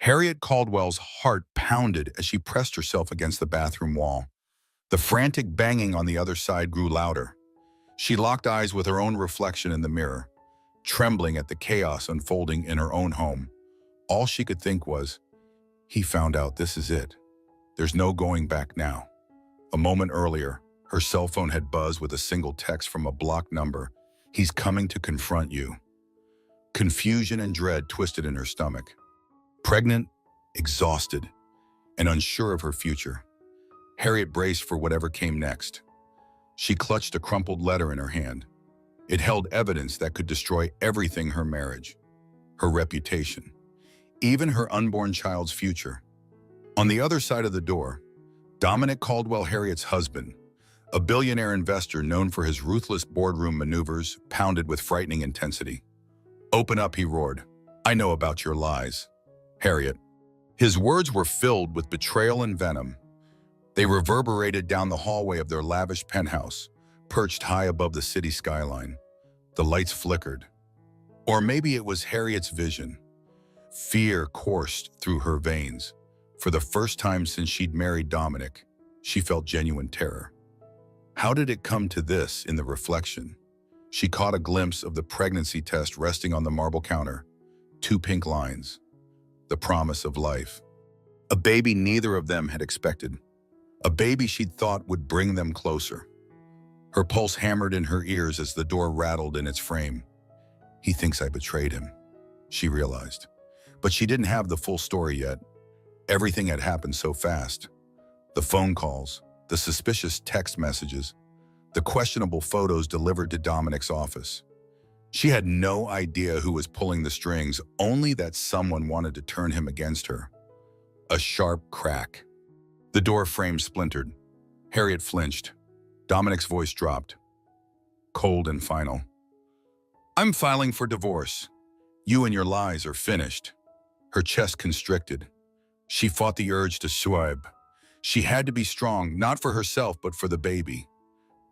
Harriet Caldwell's heart pounded as she pressed herself against the bathroom wall. The frantic banging on the other side grew louder. She locked eyes with her own reflection in the mirror, trembling at the chaos unfolding in her own home. All she could think was, he found out, this is it. There's no going back now. A moment earlier, her cell phone had buzzed with a single text from a blocked number. He's coming to confront you. Confusion and dread twisted in her stomach. Pregnant, exhausted, and unsure of her future, Harriet braced for whatever came next. She clutched a crumpled letter in her hand. It held evidence that could destroy everything: her marriage, her reputation, even her unborn child's future. On the other side of the door, Dominic Caldwell, Harriet's husband, a billionaire investor known for his ruthless boardroom maneuvers, pounded with frightening intensity. "Open up," he roared. "I know about your lies, Harriet." His words were filled with betrayal and venom. They reverberated down the hallway of their lavish penthouse, perched high above the city skyline. The lights flickered. Or maybe it was Harriet's vision. Fear coursed through her veins. For the first time since she'd married Dominic, she felt genuine terror. How did it come to this? In the reflection, she caught a glimpse of the pregnancy test resting on the marble counter. 2 pink lines. The promise of life. A baby neither of them had expected. A baby she'd thought would bring them closer. Her pulse hammered in her ears as the door rattled in its frame. He thinks I betrayed him, she realized. But she didn't have the full story yet. Everything had happened so fast. The phone calls, the suspicious text messages, the questionable photos delivered to Dominic's office. She had no idea who was pulling the strings, only that someone wanted to turn him against her. A sharp crack. The door frame splintered. Harriet flinched. Dominic's voice dropped, cold and final. "I'm filing for divorce. You and your lies are finished." Her chest constricted. She fought the urge to swipe. She had to be strong, not for herself, but for the baby.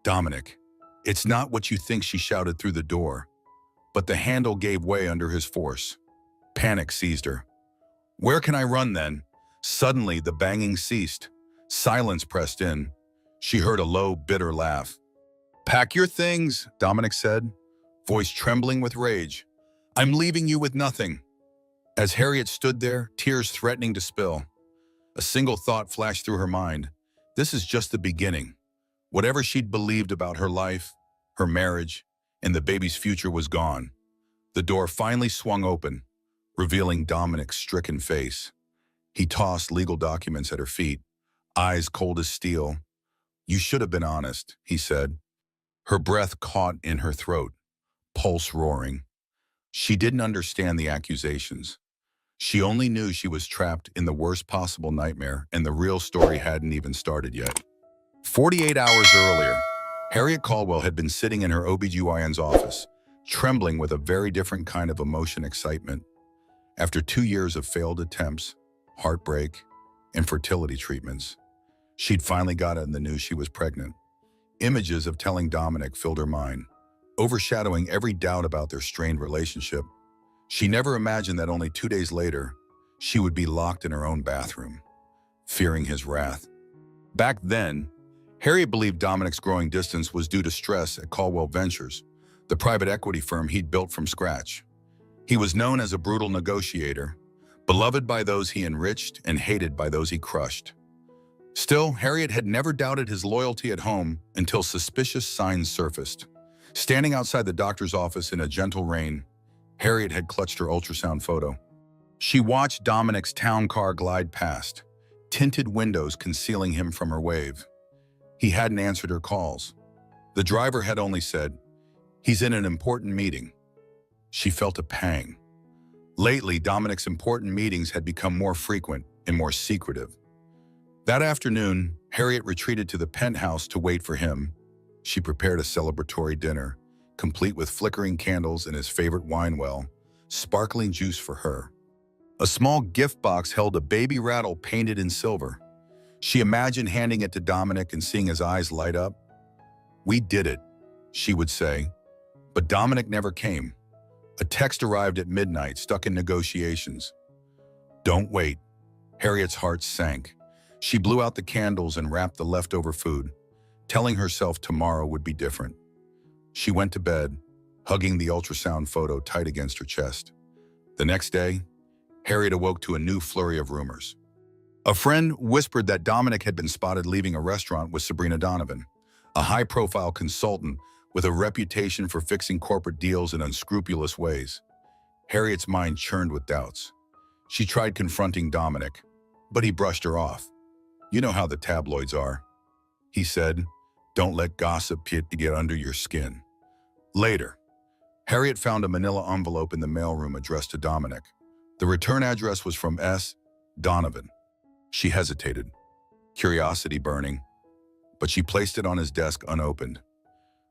"Dominic, it's not what you think," she shouted through the door. But the handle gave way under his force. Panic seized her. "Where can I run then?" Suddenly, the banging ceased. Silence pressed in. She heard a low, bitter laugh. "Pack your things," Dominic said, voice trembling with rage. "I'm leaving you with nothing." As Harriet stood there, tears threatening to spill, a single thought flashed through her mind. This is just the beginning. Whatever she'd believed about her life, her marriage, and the baby's future was gone. The door finally swung open, revealing Dominic's stricken face. He tossed legal documents at her feet, eyes cold as steel. "You should have been honest," he said. Her breath caught in her throat, pulse roaring. She didn't understand the accusations. She only knew she was trapped in the worst possible nightmare, and the real story hadn't even started yet. 48 hours earlier, Harriet Caldwell had been sitting in her OBGYN's office, trembling with a very different kind of emotion: excitement. After 2 years of failed attempts, heartbreak, and fertility treatments, she'd finally gotten the news she was pregnant. Images of telling Dominic filled her mind, overshadowing every doubt about their strained relationship. She never imagined that only 2 days later, she would be locked in her own bathroom, fearing his wrath. Back then, Harriet believed Dominic's growing distance was due to stress at Caldwell Ventures, the private equity firm he'd built from scratch. He was known as a brutal negotiator, beloved by those he enriched and hated by those he crushed. Still, Harriet had never doubted his loyalty at home until suspicious signs surfaced. Standing outside the doctor's office in a gentle rain, Harriet had clutched her ultrasound photo. She watched Dominic's town car glide past, tinted windows concealing him from her wave. He hadn't answered her calls. The driver had only said, "He's in an important meeting." She felt a pang. Lately, Dominic's important meetings had become more frequent and more secretive. That afternoon, Harriet retreated to the penthouse to wait for him. She prepared a celebratory dinner, complete with flickering candles and his favorite wine well, sparkling juice for her. A small gift box held a baby rattle painted in silver. She imagined handing it to Dominic and seeing his eyes light up. "We did it," she would say. But Dominic never came. A text arrived at midnight, stuck in negotiations. Don't wait. Harriet's heart sank. She blew out the candles and wrapped the leftover food, telling herself tomorrow would be different. She went to bed, hugging the ultrasound photo tight against her chest. The next day, Harriet awoke to a new flurry of rumors. A friend whispered that Dominic had been spotted leaving a restaurant with Sabrina Donovan, a high-profile consultant with a reputation for fixing corporate deals in unscrupulous ways. Harriet's mind churned with doubts. She tried confronting Dominic, but he brushed her off. "You know how the tabloids are," he said. "Don't let gossip get under your skin." Later, Harriet found a manila envelope in the mailroom addressed to Dominic. The return address was from S. Donovan. She hesitated, curiosity burning, but she placed it on his desk unopened.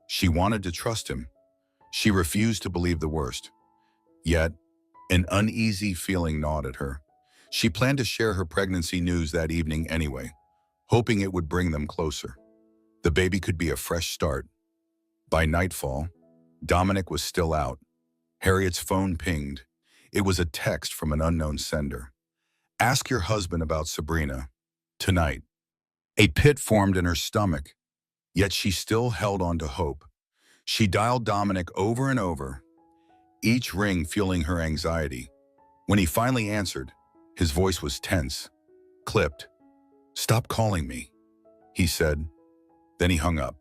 She wanted to trust him. She refused to believe the worst. Yet, an uneasy feeling gnawed at her. She planned to share her pregnancy news that evening anyway, hoping it would bring them closer. The baby could be a fresh start. By nightfall, Dominic was still out. Harriet's phone pinged. It was a text from an unknown sender. "Ask your husband about Sabrina. Tonight." A pit formed in her stomach, yet she still held on to hope. She dialed Dominic over and over, each ring fueling her anxiety. When he finally answered, his voice was tense, clipped. "Stop calling me," he said. Then he hung up.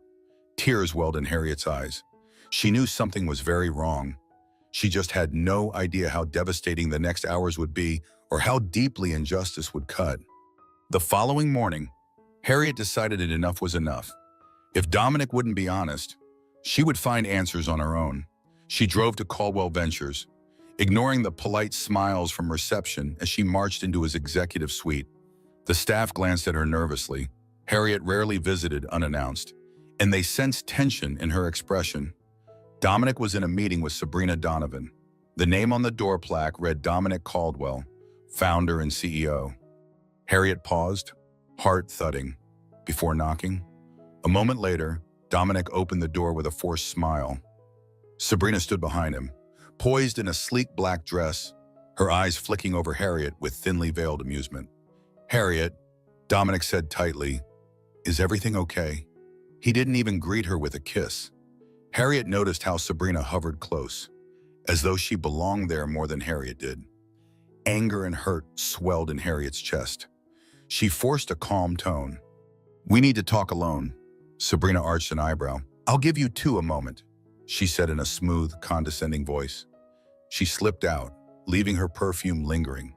Tears welled in Harriet's eyes. She knew something was very wrong. She just had no idea how devastating the next hours would be or how deeply injustice would cut. The following morning, Harriet decided that enough was enough. If Dominic wouldn't be honest, she would find answers on her own. She drove to Caldwell Ventures, ignoring the polite smiles from reception as she marched into his executive suite. The staff glanced at her nervously. Harriet rarely visited unannounced, and they sensed tension in her expression. Dominic was in a meeting with Sabrina Donovan. The name on the door plaque read Dominic Caldwell, founder and CEO. Harriet paused, heart thudding, before knocking. A moment later, Dominic opened the door with a forced smile. Sabrina stood behind him, poised in a sleek black dress, her eyes flicking over Harriet with thinly veiled amusement. "Harriet," Dominic said tightly, "is everything okay?" He didn't even greet her with a kiss. Harriet noticed how Sabrina hovered close, as though she belonged there more than Harriet did. Anger and hurt swelled in Harriet's chest. She forced a calm tone. "We need to talk alone." Sabrina arched an eyebrow. "I'll give you two a moment," she said in a smooth, condescending voice. She slipped out, leaving her perfume lingering.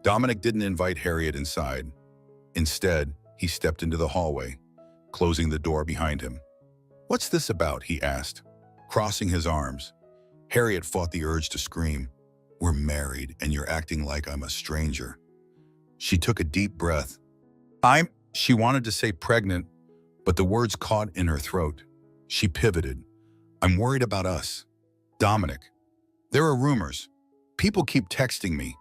Dominic didn't invite Harriet inside. Instead, he stepped into the hallway, closing the door behind him. "What's this about?" he asked, crossing his arms. Harriet fought the urge to scream. "We're married, and you're acting like I'm a stranger." She took a deep breath. She wanted to say pregnant, but the words caught in her throat. She pivoted. "I'm worried about us. Dominic, there are rumors. People keep texting me.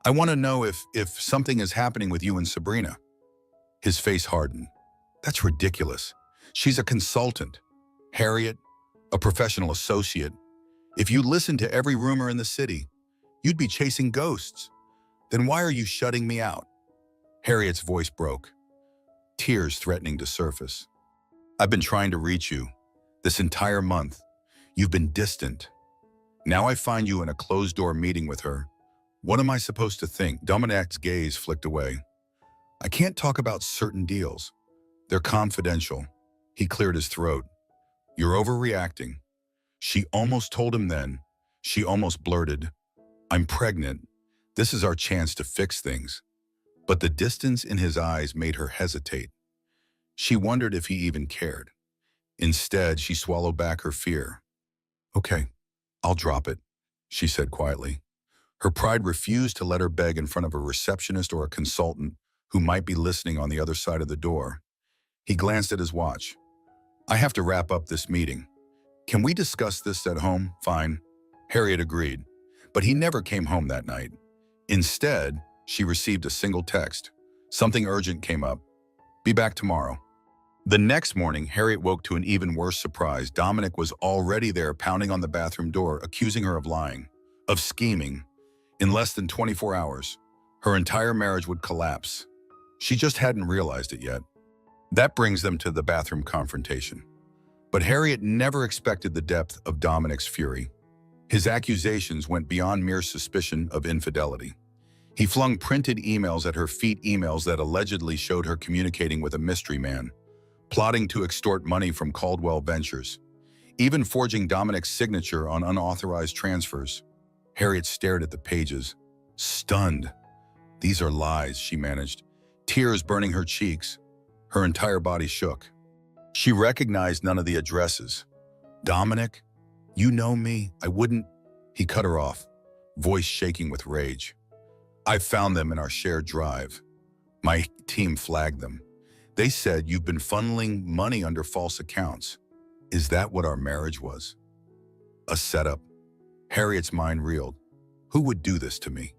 I want to know if something is happening with you and Sabrina." His face hardened. "That's ridiculous. She's a consultant. Harriet, a professional associate. If you listened to every rumor in the city, you'd be chasing ghosts. Then why are you shutting me out?" Harriet's voice broke, tears threatening to surface. "I've been trying to reach you. This entire month, you've been distant. Now I find you in a closed-door meeting with her. What am I supposed to think?" Dominic's gaze flicked away. "I can't talk about certain deals. They're confidential." He cleared his throat. "You're overreacting." She almost told him then. She almost blurted, "I'm pregnant. This is our chance to fix things." But the distance in his eyes made her hesitate. She wondered if he even cared. Instead, she swallowed back her fear. "Okay, I'll drop it," she said quietly. Her pride refused to let her beg in front of a receptionist or a consultant who might be listening on the other side of the door. He glanced at his watch. "I have to wrap up this meeting. Can we discuss this at home?" "Fine," Harriet agreed. But he never came home that night. Instead, she received a single text. Something urgent came up. "Be back tomorrow." The next morning, Harriet woke to an even worse surprise. Dominic was already there, pounding on the bathroom door, accusing her of lying, of scheming. In less than 24 hours, Her entire marriage would collapse. She just hadn't realized it yet. That brings them to the bathroom confrontation. But Harriet never expected the depth of Dominic's fury. His accusations went beyond mere suspicion of infidelity. He flung printed emails at her feet, emails that allegedly showed her communicating with a mystery man, plotting to extort money from Caldwell Ventures, even forging Dominic's signature on unauthorized transfers. Harriet stared at the pages, stunned. These are lies, she managed, tears burning her cheeks. Her entire body shook. She recognized none of the addresses. Dominic, you know me, I wouldn't. He cut her off, voice shaking with rage. I found them in our shared drive. My team flagged them. They said you've been funneling money under false accounts. Is that what our marriage was? A setup. Harriet's mind reeled. Who would do this to me?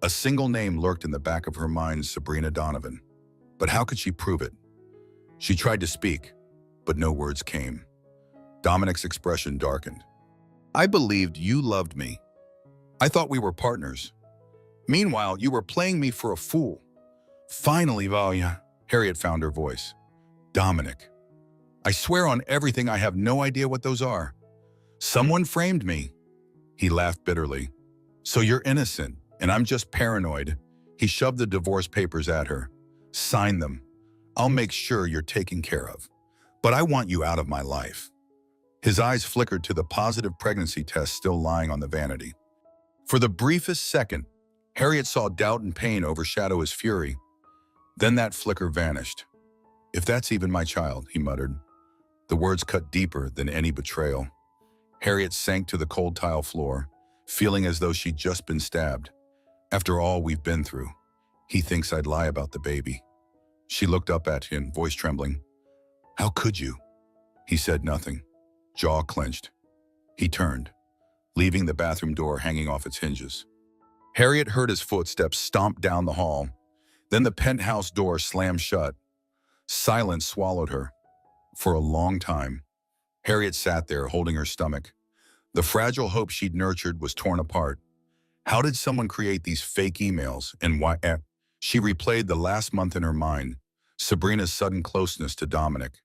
A single name lurked in the back of her mind, Sabrina Donovan. But how could she prove it? She tried to speak, but no words came. Dominic's expression darkened. I believed you loved me. I thought we were partners. Meanwhile, you were playing me for a fool. Finally, Valia, Harriet found her voice. Dominic, I swear on everything I have no idea what those are. Someone framed me. He laughed bitterly. So you're innocent, and I'm just paranoid. He shoved the divorce papers at her. Sign them. I'll make sure you're taken care of. But I want you out of my life. His eyes flickered to the positive pregnancy test still lying on the vanity. For the briefest second, Harriet saw doubt and pain overshadow his fury. Then that flicker vanished. If that's even my child, he muttered. The words cut deeper than any betrayal. Harriet sank to the cold tile floor, feeling as though she'd just been stabbed. After all we've been through, he thinks I'd lie about the baby. She looked up at him, voice trembling. How could you? He said nothing, jaw clenched. He turned, leaving the bathroom door hanging off its hinges. Harriet heard his footsteps stomp down the hall. Then the penthouse door slammed shut. Silence swallowed her. For a long time, Harriet sat there holding her stomach. The fragile hope she'd nurtured was torn apart. How did someone create these fake emails, and why? She replayed the last month in her mind, Sabrina's sudden closeness to Dominic,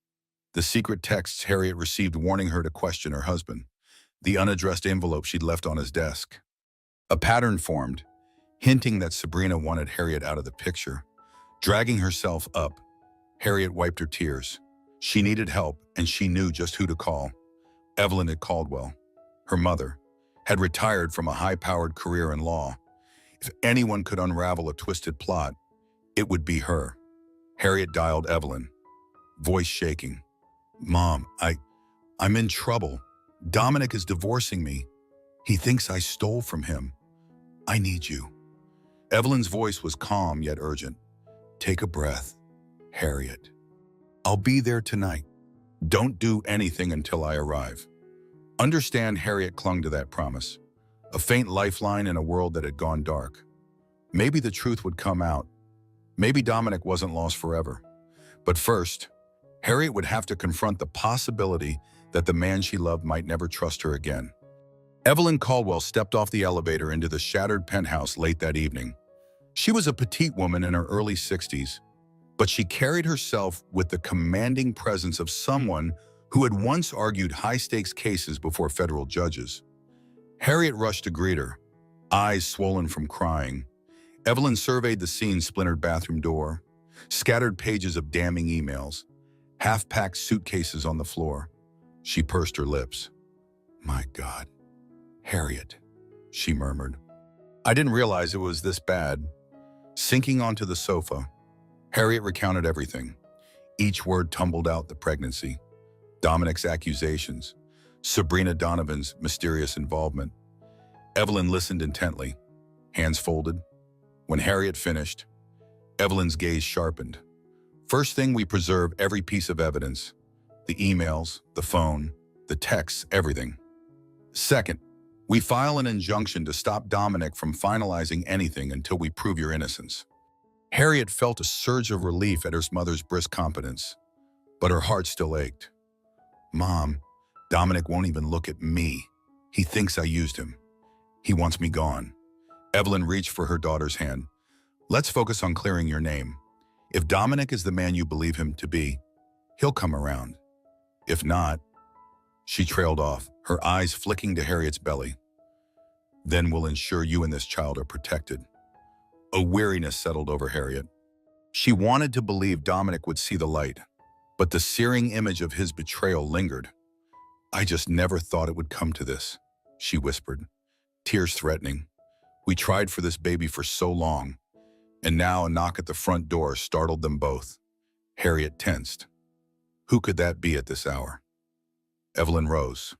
the secret texts Harriet received warning her to question her husband, the unaddressed envelope she'd left on his desk. A pattern formed, hinting that Sabrina wanted Harriet out of the picture. Dragging herself up, Harriet wiped her tears. She needed help, and she knew just who to call. Evelyn at Caldwell, her mother, had retired from a high-powered career in law. If anyone could unravel a twisted plot, it would be her. Harriet dialed Evelyn, voice shaking. Mom, I'm in trouble. Dominic is divorcing me. He thinks I stole from him. I need you. Evelyn's voice was calm yet urgent. Take a breath, Harriet. I'll be there tonight. Don't do anything until I arrive. Understand, Harriet clung to that promise. A faint lifeline in a world that had gone dark. Maybe the truth would come out. Maybe Dominic wasn't lost forever. But first, Harriet would have to confront the possibility that the man she loved might never trust her again. Evelyn Caldwell stepped off the elevator into the shattered penthouse late that evening. She was a petite woman in her early 60s, but she carried herself with the commanding presence of someone who had once argued high-stakes cases before federal judges. Harriet rushed to greet her, eyes swollen from crying. Evelyn surveyed the scene-splintered bathroom door, scattered pages of damning emails, half-packed suitcases on the floor. She pursed her lips. My God, Harriet, she murmured. I didn't realize it was this bad. Sinking onto the sofa, Harriet recounted everything. Each word tumbled out the pregnancy, Dominic's accusations, Sabrina Donovan's mysterious involvement. Evelyn listened intently, hands folded. When Harriet finished, Evelyn's gaze sharpened. First thing, we preserve every piece of evidence. The emails, the phone, the texts, everything. Second, we file an injunction to stop Dominic from finalizing anything until we prove your innocence. Harriet felt a surge of relief at her mother's brisk confidence, but her heart still ached. Mom, Dominic won't even look at me. He thinks I used him. He wants me gone. Evelyn reached for her daughter's hand. Let's focus on clearing your name. If Dominic is the man you believe him to be, he'll come around. If not, she trailed off, her eyes flicking to Harriet's belly. Then we'll ensure you and this child are protected. A weariness settled over Harriet. She wanted to believe Dominic would see the light, but the searing image of his betrayal lingered. I just never thought it would come to this, she whispered, tears threatening. We tried for this baby for so long, and now a knock at the front door startled them both. Harriet tensed. Who could that be at this hour? Evelyn rose.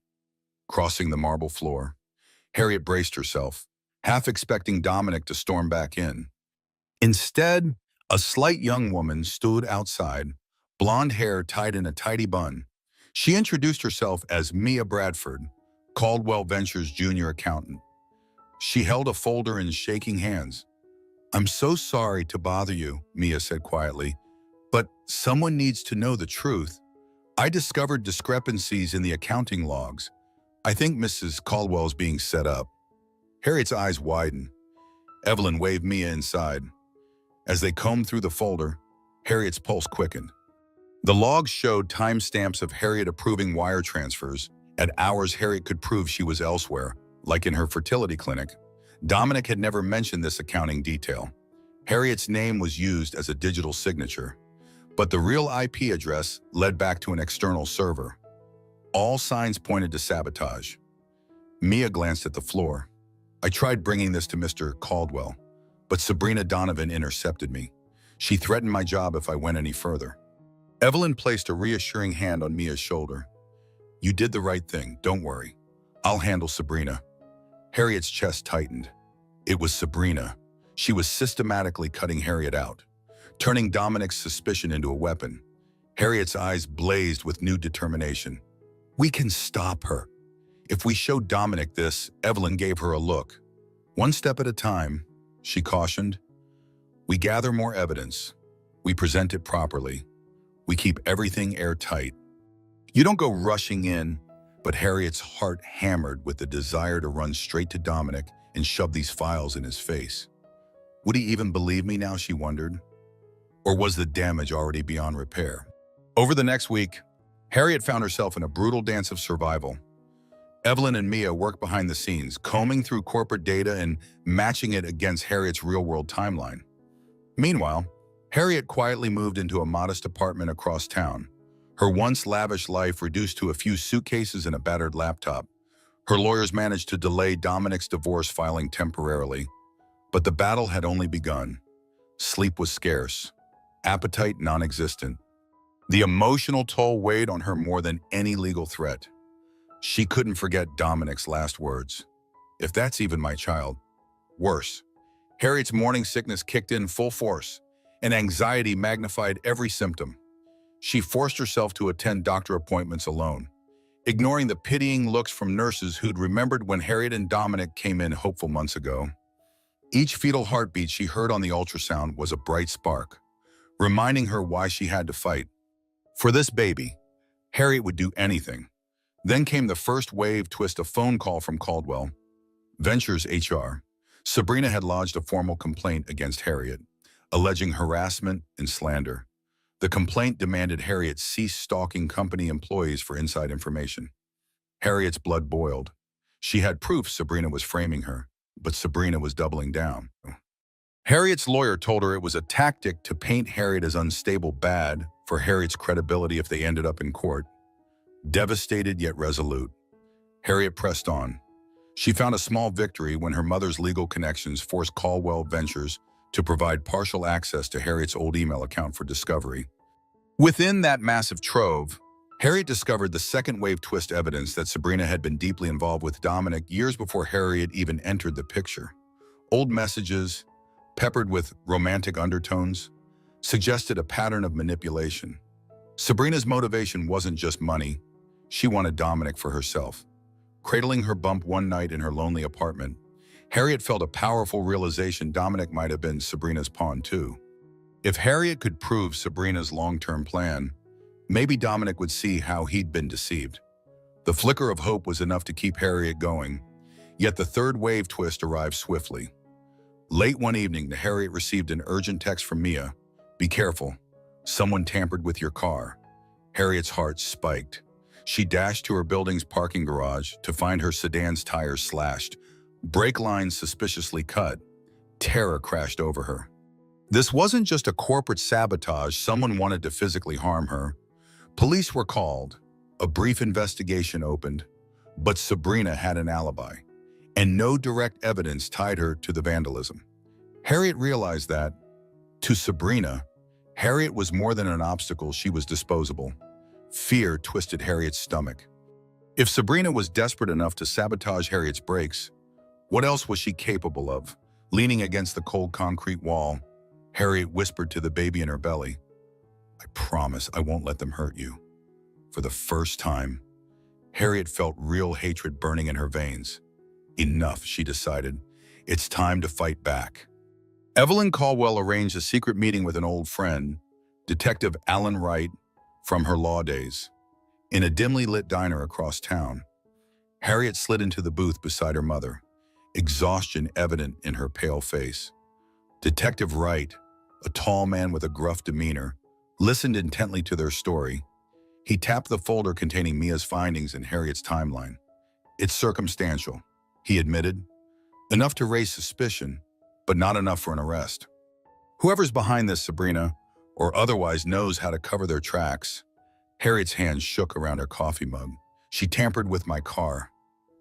Crossing the marble floor, Harriet braced herself, half expecting Dominic to storm back in. Instead, a slight young woman stood outside, blonde hair tied in a tidy bun. She introduced herself as Mia Bradford, Caldwell Ventures junior accountant. She held a folder in shaking hands. I'm so sorry to bother you, Mia said quietly, but someone needs to know the truth. I discovered discrepancies in the accounting logs. I think Mrs. Caldwell's being set up. Harriet's eyes widened. Evelyn waved Mia inside. As they combed through the folder, Harriet's pulse quickened. The logs showed timestamps of Harriet approving wire transfers at hours Harriet could prove she was elsewhere, like in her fertility clinic. Dominic had never mentioned this accounting detail. Harriet's name was used as a digital signature, but the real IP address led back to an external server. All signs pointed to sabotage. Mia glanced at the floor. I tried bringing this to Mr. Caldwell, but Sabrina Donovan intercepted me. She threatened my job if I went any further. Evelyn placed a reassuring hand on Mia's shoulder. You did the right thing, don't worry. I'll handle Sabrina. Harriet's chest tightened. It was Sabrina. She was systematically cutting Harriet out, turning Dominic's suspicion into a weapon. Harriet's eyes blazed with new determination. We can stop her. If we show Dominic this, Evelyn gave her a look. One step at a time, she cautioned. We gather more evidence. We present it properly. We keep everything airtight. You don't go rushing in, but Harriet's heart hammered with the desire to run straight to Dominic and shove these files in his face. Would he even believe me now, she wondered? Or was the damage already beyond repair? Over the next week, Harriet found herself in a brutal dance of survival. Evelyn and Mia worked behind the scenes, combing through corporate data and matching it against Harriet's real-world timeline. Meanwhile, Harriet quietly moved into a modest apartment across town, her once lavish life reduced to a few suitcases and a battered laptop. Her lawyers managed to delay Dominic's divorce filing temporarily, but the battle had only begun. Sleep was scarce, appetite non-existent. The emotional toll weighed on her more than any legal threat. She couldn't forget Dominic's last words. If that's even my child. Worse. Harriet's morning sickness kicked in full force, and anxiety magnified every symptom. She forced herself to attend doctor appointments alone, ignoring the pitying looks from nurses who'd remembered when Harriet and Dominic came in hopeful months ago. Each fetal heartbeat she heard on the ultrasound was a bright spark, reminding her why she had to fight. For this baby, Harriet would do anything. Then came the first wave twist, a phone call from Caldwell Ventures HR. Sabrina had lodged a formal complaint against Harriet, alleging harassment and slander. The complaint demanded Harriet cease stalking company employees for inside information. Harriet's blood boiled. She had proof Sabrina was framing her, but Sabrina was doubling down. Harriet's lawyer told her it was a tactic to paint Harriet as unstable bad for Harriet's credibility if they ended up in court. Devastated yet resolute, Harriet pressed on. She found a small victory when her mother's legal connections forced Caldwell Ventures to provide partial access to Harriet's old email account for discovery. Within that massive trove, Harriet discovered the second wave twist evidence that Sabrina had been deeply involved with Dominic years before Harriet even entered the picture. Old messages, peppered with romantic undertones, suggested a pattern of manipulation. Sabrina's motivation wasn't just money. She wanted Dominic for herself. Cradling her bump one night in her lonely apartment, Harriet felt a powerful realization Dominic might have been Sabrina's pawn too. If Harriet could prove Sabrina's long-term plan, maybe Dominic would see how he'd been deceived. The flicker of hope was enough to keep Harriet going, yet the third wave twist arrived swiftly. Late one evening, Harriet received an urgent text from Mia. "Be careful. Someone tampered with your car." Harriet's heart spiked. She dashed to her building's parking garage to find her sedan's tires slashed, brake lines suspiciously cut. Terror crashed over her. This wasn't just a corporate sabotage. Someone wanted to physically harm her. Police were called. A brief investigation opened, but Sabrina had an alibi, and no direct evidence tied her to the vandalism. Harriet realized that, to Sabrina, Harriet was more than an obstacle. She was disposable. Fear twisted Harriet's stomach. If Sabrina was desperate enough to sabotage Harriet's brakes, what else was she capable of? Leaning against the cold concrete wall, Harriet whispered to the baby in her belly, "I promise I won't let them hurt you." For the first time, Harriet felt real hatred burning in her veins. Enough, she decided. It's time to fight back. Evelyn Caldwell arranged a secret meeting with an old friend, Detective Alan Wright, from her law days. In a dimly lit diner across town, Harriet slid into the booth beside her mother, exhaustion evident in her pale face. Detective Wright, a tall man with a gruff demeanor, listened intently to their story. He tapped the folder containing Mia's findings and Harriet's timeline. "It's circumstantial," he admitted. "Enough to raise suspicion, but not enough for an arrest. Whoever's behind this, Sabrina, or otherwise knows how to cover their tracks." Harriet's hands shook around her coffee mug. "She tampered with my car.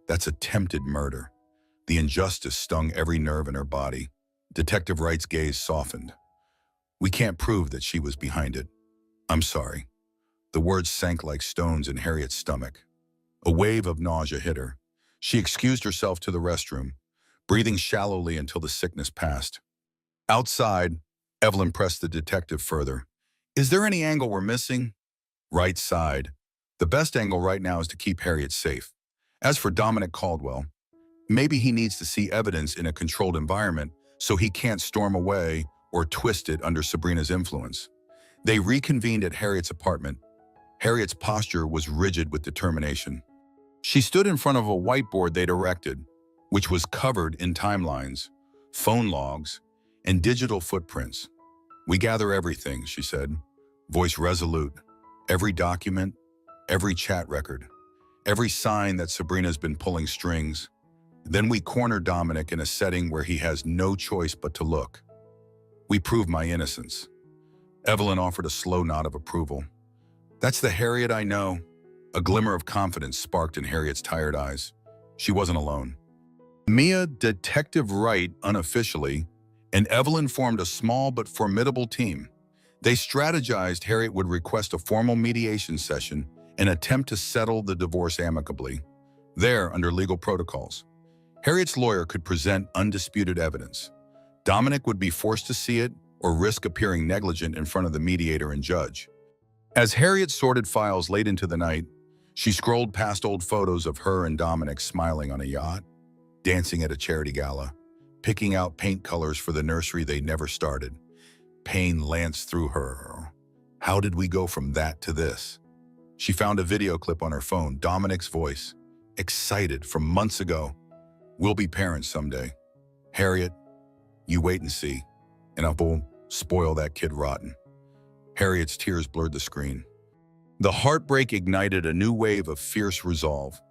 That's attempted murder." The injustice stung every nerve in her body. Detective Wright's gaze softened. "We can't prove that she was behind it. I'm sorry." The words sank like stones in Harriet's stomach. A wave of nausea hit her. She excused herself to the restroom, breathing shallowly until the sickness passed. Outside, Evelyn pressed the detective further. "Is there any angle we're missing?" Wright sighed. "The best angle right now is to keep Harriet safe. As for Dominic Caldwell, maybe he needs to see evidence in a controlled environment so he can't storm away or twist it under Sabrina's influence." They reconvened at Harriet's apartment. Harriet's posture was rigid with determination. She stood in front of a whiteboard they'd erected, which was covered in timelines, phone logs, and digital footprints. "We gather everything," she said, voice resolute. "Every document, every chat record, every sign that Sabrina's been pulling strings. Then we corner Dominic in a setting where he has no choice but to look. We prove my innocence." Evelyn offered a slow nod of approval. "That's the Harriet I know." A glimmer of confidence sparked in Harriet's tired eyes. She wasn't alone. Mia, Detective Wright unofficially, and Evelyn formed a small but formidable team. They strategized Harriet would request a formal mediation session and attempt to settle the divorce amicably. There, under legal protocols, Harriet's lawyer could present undisputed evidence. Dominic would be forced to see it or risk appearing negligent in front of the mediator and judge. As Harriet sorted files late into the night, she scrolled past old photos of her and Dominic smiling on a yacht, dancing at a charity gala, picking out paint colors for the nursery they never started. Pain lanced through her. How did we go from that to this? She found a video clip on her phone, Dominic's voice, excited from months ago. "We'll be parents someday. Harriet, you wait and see, and I'll spoil that kid rotten." Harriet's tears blurred the screen. The heartbreak ignited a new wave of fierce resolve.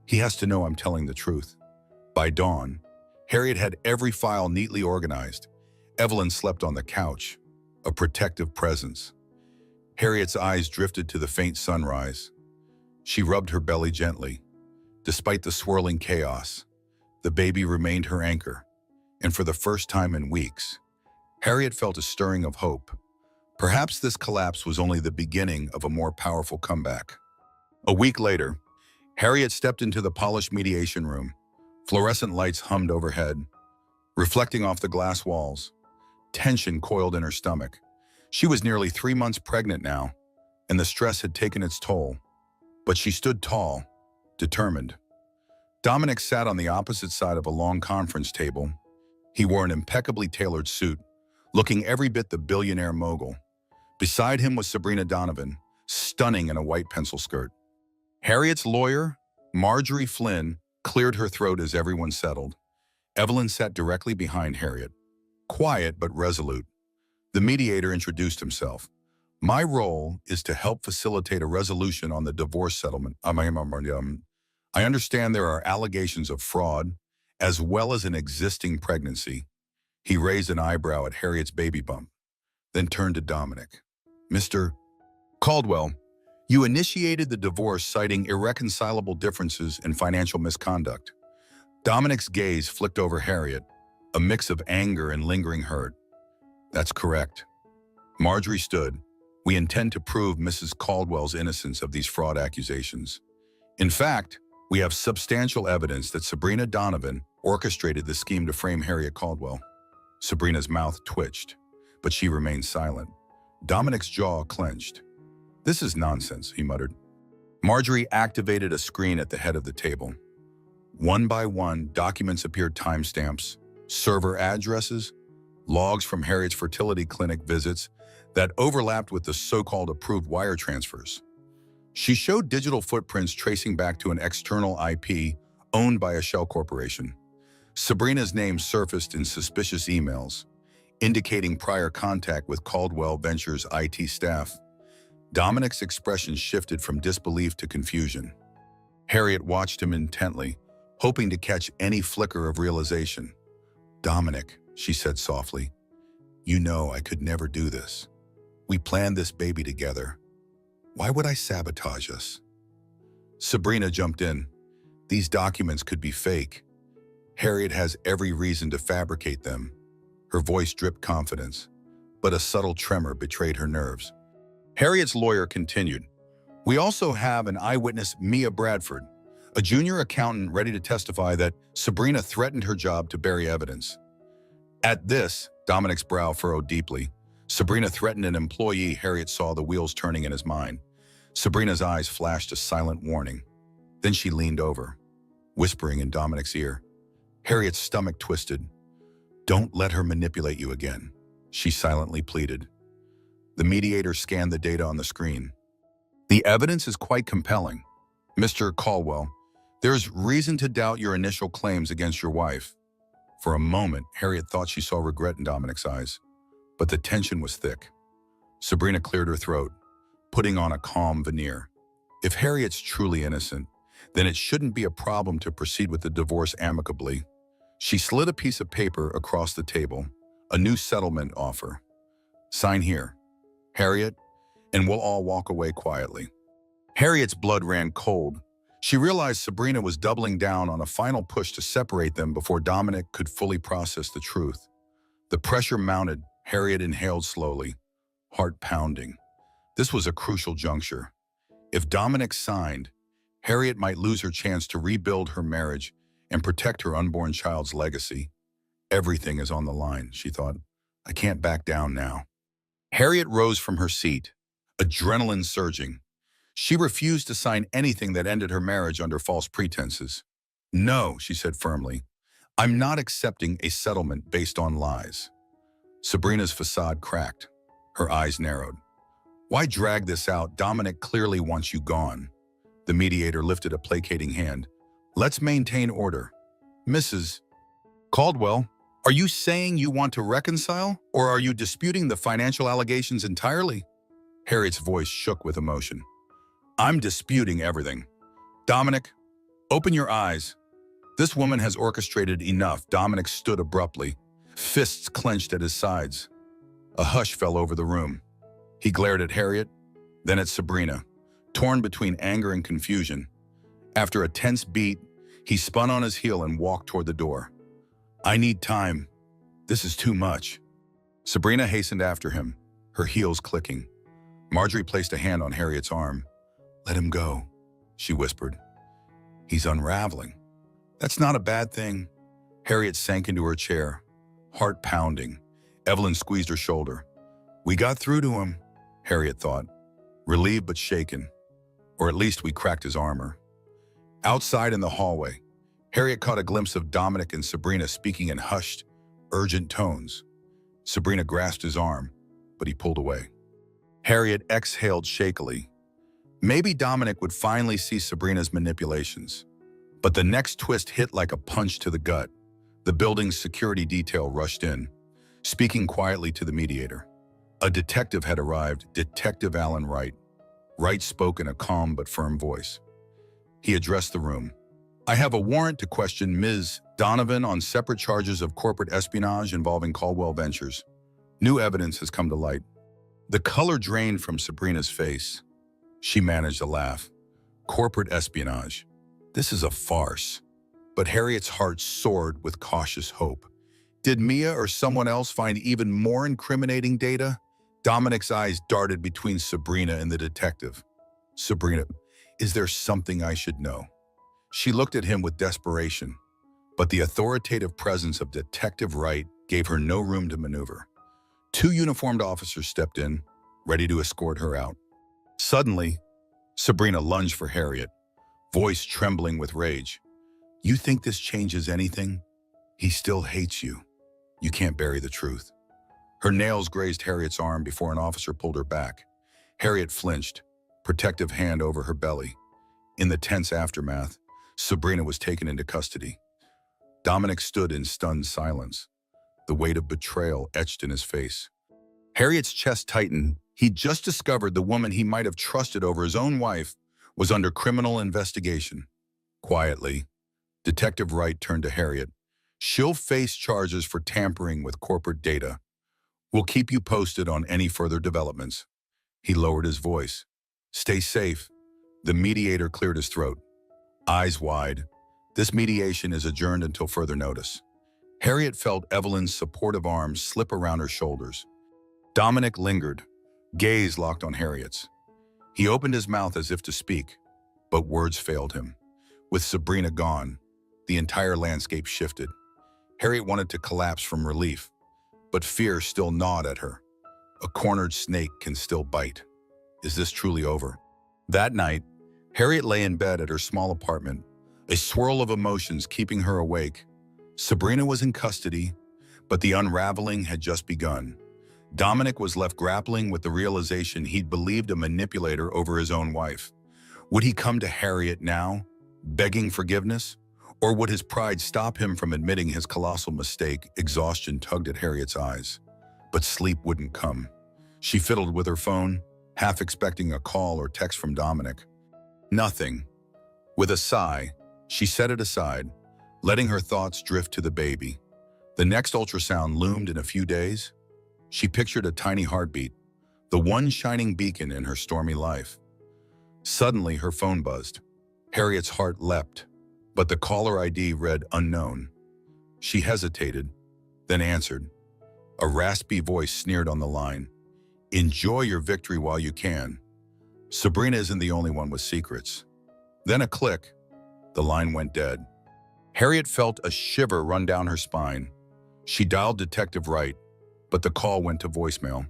"He has to know I'm telling the truth." By dawn, Harriet had every file neatly organized. Evelyn slept on the couch, a protective presence. Harriet's eyes drifted to the faint sunrise. She rubbed her belly gently. Despite the swirling chaos, the baby remained her anchor, and for the first time in weeks, Harriet felt a stirring of hope. Perhaps this collapse was only the beginning of a more powerful comeback. A week later, Harriet stepped into the polished mediation room. Fluorescent lights hummed overhead, reflecting off the glass walls. Tension coiled in her stomach. She was nearly 3 months pregnant now, and the stress had taken its toll. But she stood tall, determined. Dominic sat on the opposite side of a long conference table. He wore an impeccably tailored suit, looking every bit the billionaire mogul. Beside him was Sabrina Donovan, stunning in a white pencil skirt. Harriet's lawyer, Marjorie Flynn, cleared her throat as everyone settled. Evelyn sat directly behind Harriet, quiet but resolute. The mediator introduced himself. My role is to help facilitate a resolution on the divorce settlement. I understand there are allegations of fraud, as well as an existing pregnancy. He raised an eyebrow at Harriet's baby bump, then turned to Dominic. Mr. Caldwell, you initiated the divorce citing irreconcilable differences and financial misconduct. Dominic's gaze flicked over Harriet, a mix of anger and lingering hurt. That's correct. Marjorie stood. We intend to prove Mrs. Caldwell's innocence of these fraud accusations. In fact, we have substantial evidence that Sabrina Donovan orchestrated the scheme to frame Harriet Caldwell. Sabrina's mouth twitched, but she remained silent. Dominic's jaw clenched. This is nonsense, he muttered. Marjorie activated a screen at the head of the table. One by one, documents appeared: timestamps, server addresses, logs from Harriet's fertility clinic visits that overlapped with the so-called approved wire transfers. She showed digital footprints tracing back to an external IP owned by a shell corporation. Sabrina's name surfaced in suspicious emails, indicating prior contact with Caldwell Ventures' IT staff. Dominic's expression shifted from disbelief to confusion. Harriet watched him intently, hoping to catch any flicker of realization. Dominic, she said softly, you know I could never do this. We planned this baby together. Why would I sabotage us? Sabrina jumped in. These documents could be fake. Harriet has every reason to fabricate them. Her voice dripped confidence, but a subtle tremor betrayed her nerves. Harriet's lawyer continued. We also have an eyewitness, Mia Bradford, a junior accountant ready to testify that Sabrina threatened her job to bury evidence. At this, Dominic's brow furrowed deeply. Sabrina threatened an employee. Harriet saw the wheels turning in his mind. Sabrina's eyes flashed a silent warning. Then she leaned over, whispering in Dominic's ear. Harriet's stomach twisted. Don't let her manipulate you again, she silently pleaded. The mediator scanned the data on the screen. The evidence is quite compelling. Mr. Caldwell, there's reason to doubt your initial claims against your wife. For a moment, Harriet thought she saw regret in Dominic's eyes, but the tension was thick. Sabrina cleared her throat, putting on a calm veneer. If Harriet's truly innocent, then it shouldn't be a problem to proceed with the divorce amicably. She slid a piece of paper across the table, a new settlement offer. Sign here, Harriet, and we'll all walk away quietly. Harriet's blood ran cold. She realized Sabrina was doubling down on a final push to separate them before Dominic could fully process the truth. The pressure mounted. Harriet inhaled slowly, heart pounding. This was a crucial juncture. If Dominic signed, Harriet might lose her chance to rebuild her marriage and protect her unborn child's legacy. Everything is on the line, she thought. I can't back down now. Harriet rose from her seat, adrenaline surging. She refused to sign anything that ended her marriage under false pretenses. No, she said firmly. I'm not accepting a settlement based on lies. Sabrina's facade cracked. Her eyes narrowed. Why drag this out? Dominic clearly wants you gone. The mediator lifted a placating hand. Let's maintain order. Mrs. Caldwell, are you saying you want to reconcile, or are you disputing the financial allegations entirely? Harriet's voice shook with emotion. I'm disputing everything. Dominic, open your eyes. This woman has orchestrated enough. Dominic stood abruptly, fists clenched at his sides. A hush fell over the room. He glared at Harriet, then at Sabrina, torn between anger and confusion. After a tense beat, he spun on his heel and walked toward the door. I need time. This is too much. Sabrina hastened after him, her heels clicking. Marjorie placed a hand on Harriet's arm. Let him go, she whispered. He's unraveling. That's not a bad thing. Harriet sank into her chair, heart pounding. Evelyn squeezed her shoulder. We got through to him, Harriet thought, relieved but shaken. Or at least we cracked his armor. Outside in the hallway, Harriet caught a glimpse of Dominic and Sabrina speaking in hushed, urgent tones. Sabrina grasped his arm, but he pulled away. Harriet exhaled shakily. Maybe Dominic would finally see Sabrina's manipulations. But the next twist hit like a punch to the gut. The building's security detail rushed in. speaking quietly to the mediator. A detective had arrived, Detective Alan Wright. Wright spoke in a calm but firm voice. He addressed the room. I have a warrant to question Ms. Donovan on separate charges of corporate espionage involving Caldwell Ventures. New evidence has come to light. The color drained from Sabrina's face. She managed a laugh. Corporate espionage. This is a farce. But Harriet's heart soared with cautious hope. Did Mia or someone else find even more incriminating data? Dominic's eyes darted between Sabrina and the detective. Sabrina, is there something I should know? She looked at him with desperation, but the authoritative presence of Detective Wright gave her no room to maneuver. Two uniformed officers stepped in, ready to escort her out. Suddenly, Sabrina lunged for Harriet, voice trembling with rage. You think this changes anything? He still hates you. You can't bury the truth. Her nails grazed Harriet's arm before an officer pulled her back. Harriet flinched, protective hand over her belly. In the tense aftermath, Sabrina was taken into custody. Dominic stood in stunned silence, the weight of betrayal etched in his face. Harriet's chest tightened. He'd just discovered the woman he might have trusted over his own wife was under criminal investigation. Quietly, Detective Wright turned to Harriet. She'll face charges for tampering with corporate data. We'll keep you posted on any further developments. He lowered his voice. Stay safe. The mediator cleared his throat. Eyes wide. This mediation is adjourned until further notice. Harriet felt Evelyn's supportive arms slip around her shoulders. Dominic lingered, gaze locked on Harriet's. He opened his mouth as if to speak, but words failed him. With Sabrina gone, the entire landscape shifted. Harriet wanted to collapse from relief, but fear still gnawed at her. A cornered snake can still bite. Is this truly over? That night, Harriet lay in bed at her small apartment, a swirl of emotions keeping her awake. Sabrina was in custody, but the unraveling had just begun. Dominic was left grappling with the realization he'd believed a manipulator over his own wife. Would he come to Harriet now, begging forgiveness? Or would his pride stop him from admitting his colossal mistake? Exhaustion tugged at Harriet's eyes, but sleep wouldn't come. She fiddled with her phone, half expecting a call or text from Dominic. Nothing. With a sigh, she set it aside, letting her thoughts drift to the baby. The next ultrasound loomed in a few days. She pictured a tiny heartbeat, the one shining beacon in her stormy life. Suddenly, her phone buzzed. Harriet's heart leapt, but the caller ID read unknown. She hesitated, then answered. A raspy voice sneered on the line. Enjoy your victory while you can. Sabrina isn't the only one with secrets. Then a click. The line went dead. Harriet felt a shiver run down her spine. She dialed Detective Wright, but the call went to voicemail.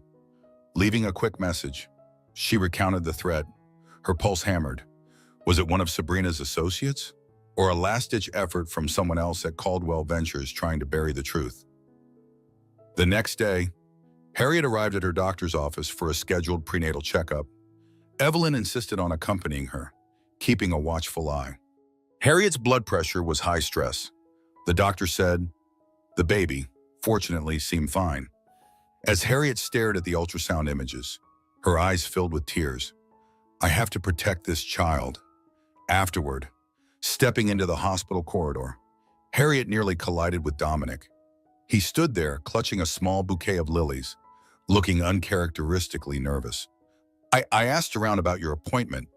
Leaving a quick message, she recounted the threat. Her pulse hammered. Was it one of Sabrina's associates? Or a last-ditch effort from someone else at Caldwell Ventures trying to bury the truth? The next day, Harriet arrived at her doctor's office for a scheduled prenatal checkup. Evelyn insisted on accompanying her, keeping a watchful eye. Harriet's blood pressure was high stress. The doctor said, the baby, fortunately, seemed fine. As Harriet stared at the ultrasound images, her eyes filled with tears. I have to protect this child. Afterward, stepping into the hospital corridor, Harriet nearly collided with Dominic. He stood there, clutching a small bouquet of lilies, looking uncharacteristically nervous. I asked around about your appointment,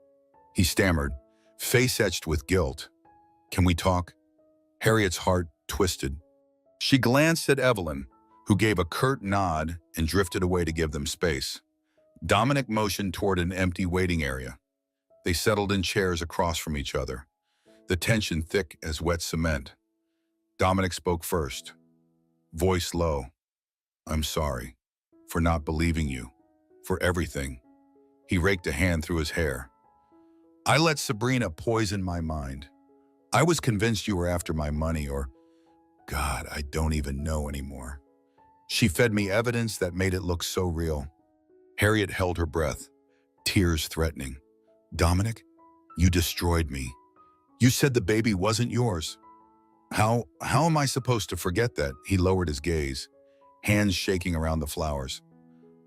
he stammered, face etched with guilt. Can we talk? Harriet's heart twisted. She glanced at Evelyn, who gave a curt nod and drifted away to give them space. Dominic motioned toward an empty waiting area. They settled in chairs across from each other, the tension thick as wet cement. Dominic spoke first, voice low. I'm sorry for not believing you, for everything. He raked a hand through his hair. I let Sabrina poison my mind. I was convinced you were after my money or, God, I don't even know anymore. She fed me evidence that made it look so real. Harriet held her breath, tears threatening. Dominic, you destroyed me. You said the baby wasn't yours. How am I supposed to forget that? He lowered his gaze. hands shaking around the flowers.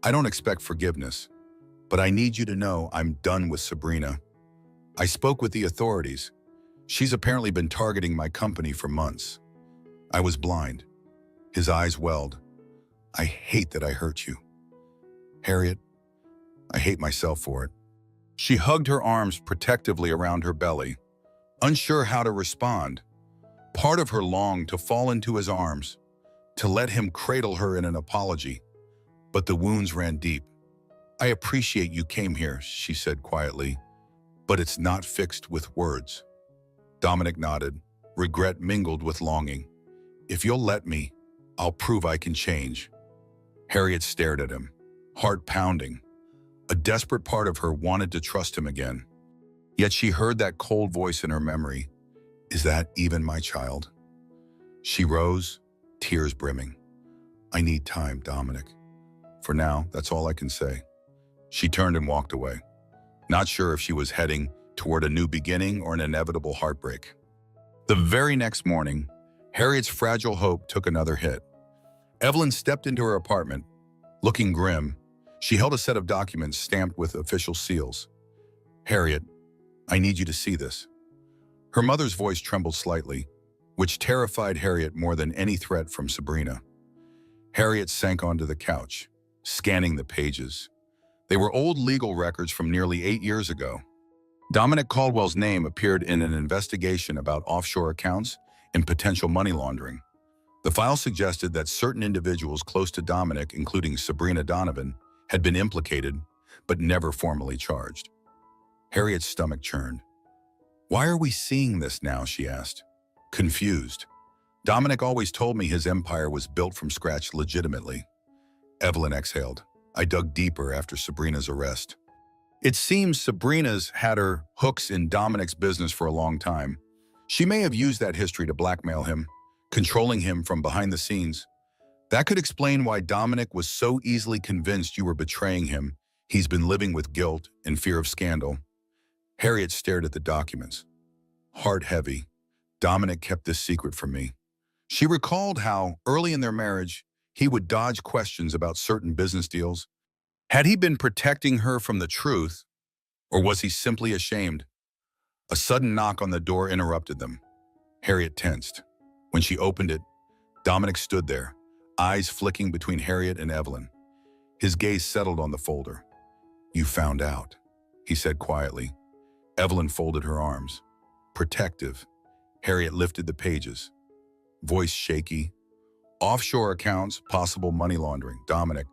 I don't expect forgiveness, but I need you to know I'm done with Sabrina. I spoke with the authorities. She's apparently been targeting my company for months. I was blind. His eyes welled. I hate that I hurt you. Harriet, I hate myself for it. She hugged her arms protectively around her belly, unsure how to respond. Part of her longed to fall into his arms, to let him cradle her in an apology. But the wounds ran deep. I appreciate you came here, she said quietly, but it's not fixed with words. Dominic nodded, regret mingled with longing. If you'll let me, I'll prove I can change. Harriet stared at him, heart pounding. A desperate part of her wanted to trust him again. Yet she heard that cold voice in her memory. Is that even my child? She rose, tears brimming. I need time, Dominic. For now, that's all I can say. She turned and walked away, not sure if she was heading toward a new beginning or an inevitable heartbreak. The very next morning, Harriet's fragile hope took another hit. Evelyn stepped into her apartment. Looking grim, she held a set of documents stamped with official seals. Harriet, I need you to see this. Her mother's voice trembled slightly, which terrified Harriet more than any threat from Sabrina. Harriet sank onto the couch, scanning the pages. They were old legal records from nearly 8 years ago. Dominic Caldwell's name appeared in an investigation about offshore accounts and potential money laundering. The file suggested that certain individuals close to Dominic, including Sabrina Donovan, had been implicated, but never formally charged. Harriet's stomach churned. Why are we seeing this now, she asked, confused. Dominic always told me his empire was built from scratch legitimately. Evelyn exhaled. I dug deeper after Sabrina's arrest. It seems Sabrina's had her hooks in Dominic's business for a long time. She may have used that history to blackmail him, controlling him from behind the scenes. That could explain why Dominic was so easily convinced you were betraying him. He's been living with guilt and fear of scandal. Harriet stared at the documents. Heart heavy, Dominic kept this secret from me. She recalled how, early in their marriage, he would dodge questions about certain business deals. Had he been protecting her from the truth, or was he simply ashamed? A sudden knock on the door interrupted them. Harriet tensed. When she opened it, Dominic stood there, eyes flicking between Harriet and Evelyn. His gaze settled on the folder. You found out, he said quietly. Evelyn folded her arms. Protective. Harriet lifted the pages. Voice shaky. Offshore accounts, possible money laundering. Dominic,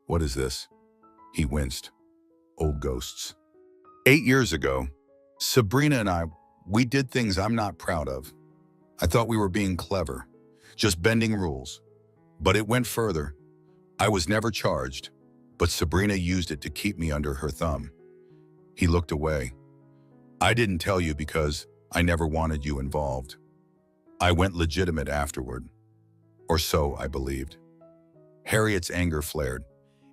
what is this? He winced. Old ghosts. 8 years ago, Sabrina and we did things I'm not proud of. I thought we were being clever, just bending rules. But it went further. I was never charged, but Sabrina used it to keep me under her thumb. He looked away. I didn't tell you because I never wanted you involved. I went legitimate afterward. Or so I believed. Harriet's anger flared.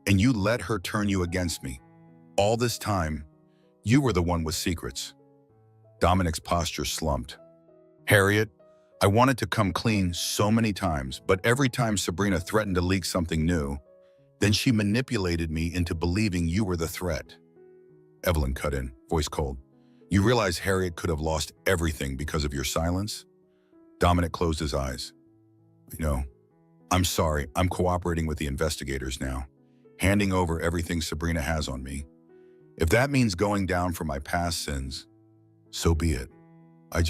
And you let her turn you against me. All this time, you were the one with secrets. Dominic's posture slumped. Harriet, I wanted to come clean so many times, but every time Sabrina threatened to leak something new, then she manipulated me into believing you were the threat. Evelyn cut in, voice cold. You realize Harriet could have lost everything because of your silence? Dominic closed his eyes. I'm sorry, I'm cooperating with the investigators now, handing over everything Sabrina has on me. If that means going down for my past sins, so be it. I